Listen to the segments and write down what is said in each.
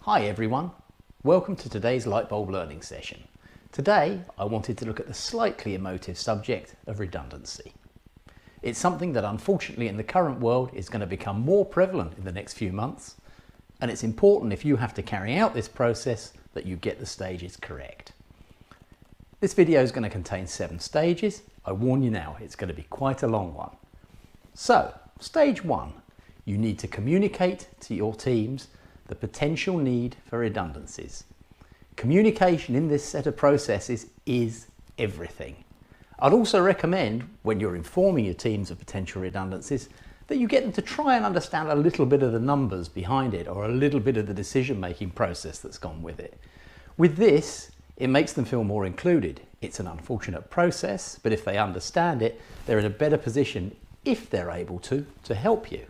Hi everyone, welcome to today's Lightbulb learning session. Today I wanted to look at the slightly emotive subject of redundancy. It's something that unfortunately in the current world is going to become more prevalent in the next few months, and it's important if you have to carry out this process that you get the stages correct. This video is going to contain 7 stages. I warn you now, it's going to be quite a long one. So, stage 1, you need to communicate to your teams the potential need for redundancies. Communication in this set of processes is everything. I'd also recommend, when you're informing your teams of potential redundancies, that you get them to try and understand a little bit of the numbers behind it or a little bit of the decision-making process that's gone with it. With this, it makes them feel more included. It's an unfortunate process, but if they understand it, they're in a better position, if they're able to help you.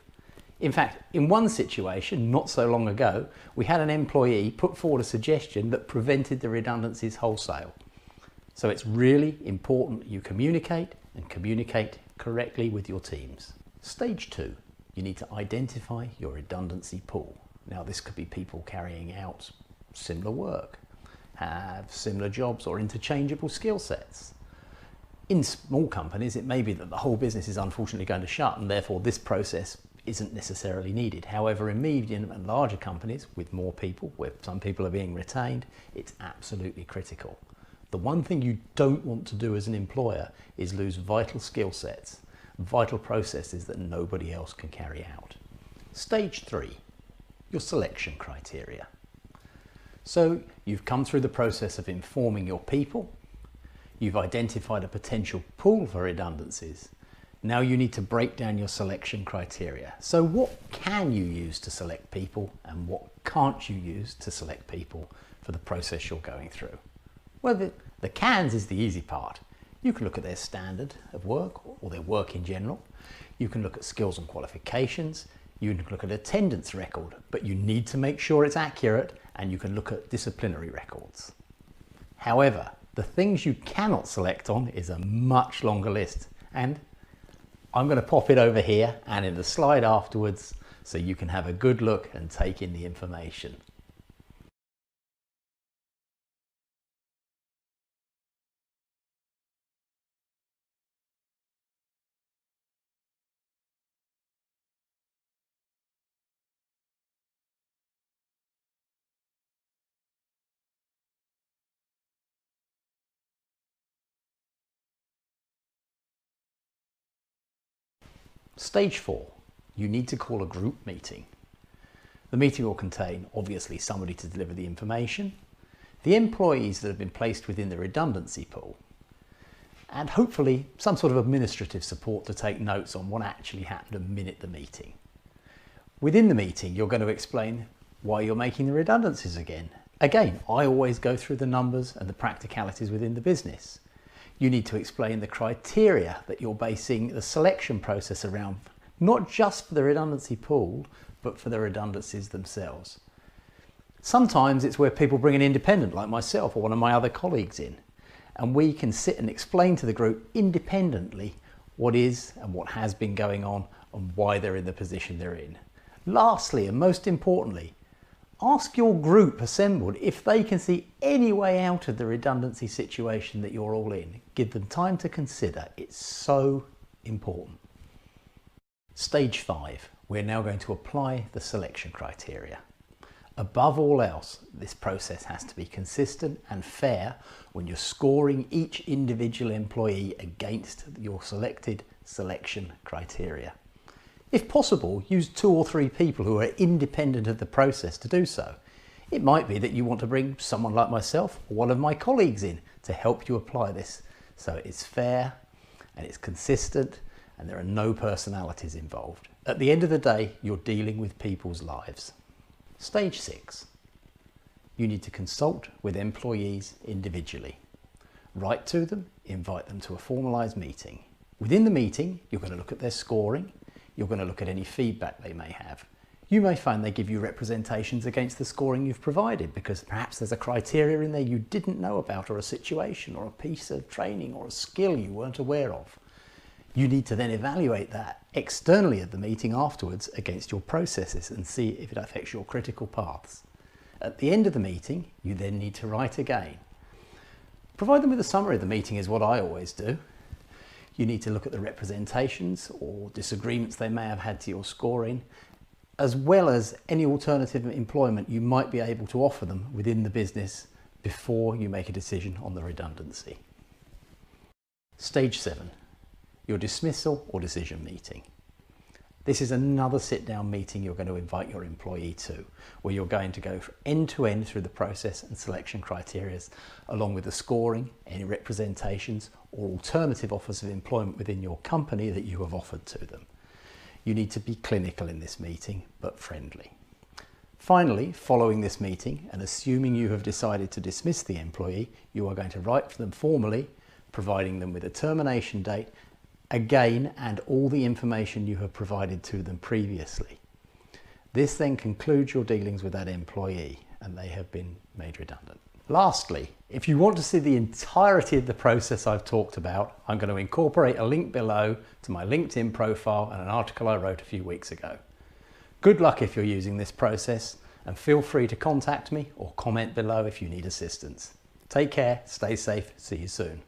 In fact, in one situation not so long ago, we had an employee put forward a suggestion that prevented the redundancies wholesale. So it's really important you communicate and communicate correctly with your teams. Stage 2, you need to identify your redundancy pool. Now this could be people carrying out similar work, have similar jobs or interchangeable skill sets. In small companies, it may be that the whole business is unfortunately going to shut and therefore this process isn't necessarily needed. However, in medium and larger companies with more people, where some people are being retained, it's absolutely critical. The one thing you don't want to do as an employer is lose vital skill sets, vital processes that nobody else can carry out. Stage 3, your selection criteria. So you've come through the process of informing your people, you've identified a potential pool for redundancies. Now you need to break down your selection criteria. So what can you use to select people and what can't you use to select people for the process you're going through? Well, the cans is the easy part. You can look at their standard of work or their work in general. You can look at skills and qualifications. You can look at attendance record, but you need to make sure it's accurate, and you can look at disciplinary records. However, the things you cannot select on is a much longer list, and I'm going to pop it over here and in the slide afterwards so you can have a good look and take in the information. Stage 4, you need to call a group meeting. The meeting will contain obviously somebody to deliver the information, the employees that have been placed within the redundancy pool, and hopefully some sort of administrative support to take notes on what actually happened amid the meeting. Within the meeting, you're going to explain why you're making the redundancies again. Again, I always go through the numbers and the practicalities within the business. You need to explain the criteria that you're basing the selection process around, not just for the redundancy pool, but for the redundancies themselves. Sometimes it's where people bring an independent like myself or one of my other colleagues in, and we can sit and explain to the group independently what is and what has been going on and why they're in the position they're in. Lastly, and most importantly, ask your group assembled if they can see any way out of the redundancy situation that you're all in. Give them time to consider. It's so important. Stage 5, we're now going to apply the selection criteria. Above all else, this process has to be consistent and fair when you're scoring each individual employee against your selected selection criteria. If possible, use 2 or 3 people who are independent of the process to do so. It might be that you want to bring someone like myself or one of my colleagues in to help you apply this so it's fair and it's consistent and there are no personalities involved. At the end of the day, you're dealing with people's lives. Stage 6, you need to consult with employees individually. Write to them, invite them to a formalised meeting. Within the meeting, you're going to look at their scoring. You're going to look at any feedback they may have. You may find they give you representations against the scoring you've provided because perhaps there's a criteria in there you didn't know about, or a situation or a piece of training or a skill you weren't aware of. You need to then evaluate that externally at the meeting afterwards against your processes and see if it affects your critical paths. At the end of the meeting, you then need to write again. Provide them with a summary of the meeting is what I always do. You need to look at the representations or disagreements they may have had to your scoring, as well as any alternative employment you might be able to offer them within the business before you make a decision on the redundancy. Stage 7, your dismissal or decision meeting. This is another sit-down meeting you're going to invite your employee to, where you're going to go end to end through the process and selection criteria, along with the scoring, any representations or alternative offers of employment within your company that you have offered to them. You need to be clinical in this meeting, but friendly. Finally, following this meeting, and assuming you have decided to dismiss the employee, you are going to write for them formally, providing them with a termination date, again, and all the information you have provided to them previously. This then concludes your dealings with that employee and they have been made redundant. Lastly, if you want to see the entirety of the process I've talked about, I'm going to incorporate a link below to my LinkedIn profile and an article I wrote a few weeks ago. Good luck if you're using this process, and feel free to contact me or comment below if you need assistance. Take care, stay safe, see you soon.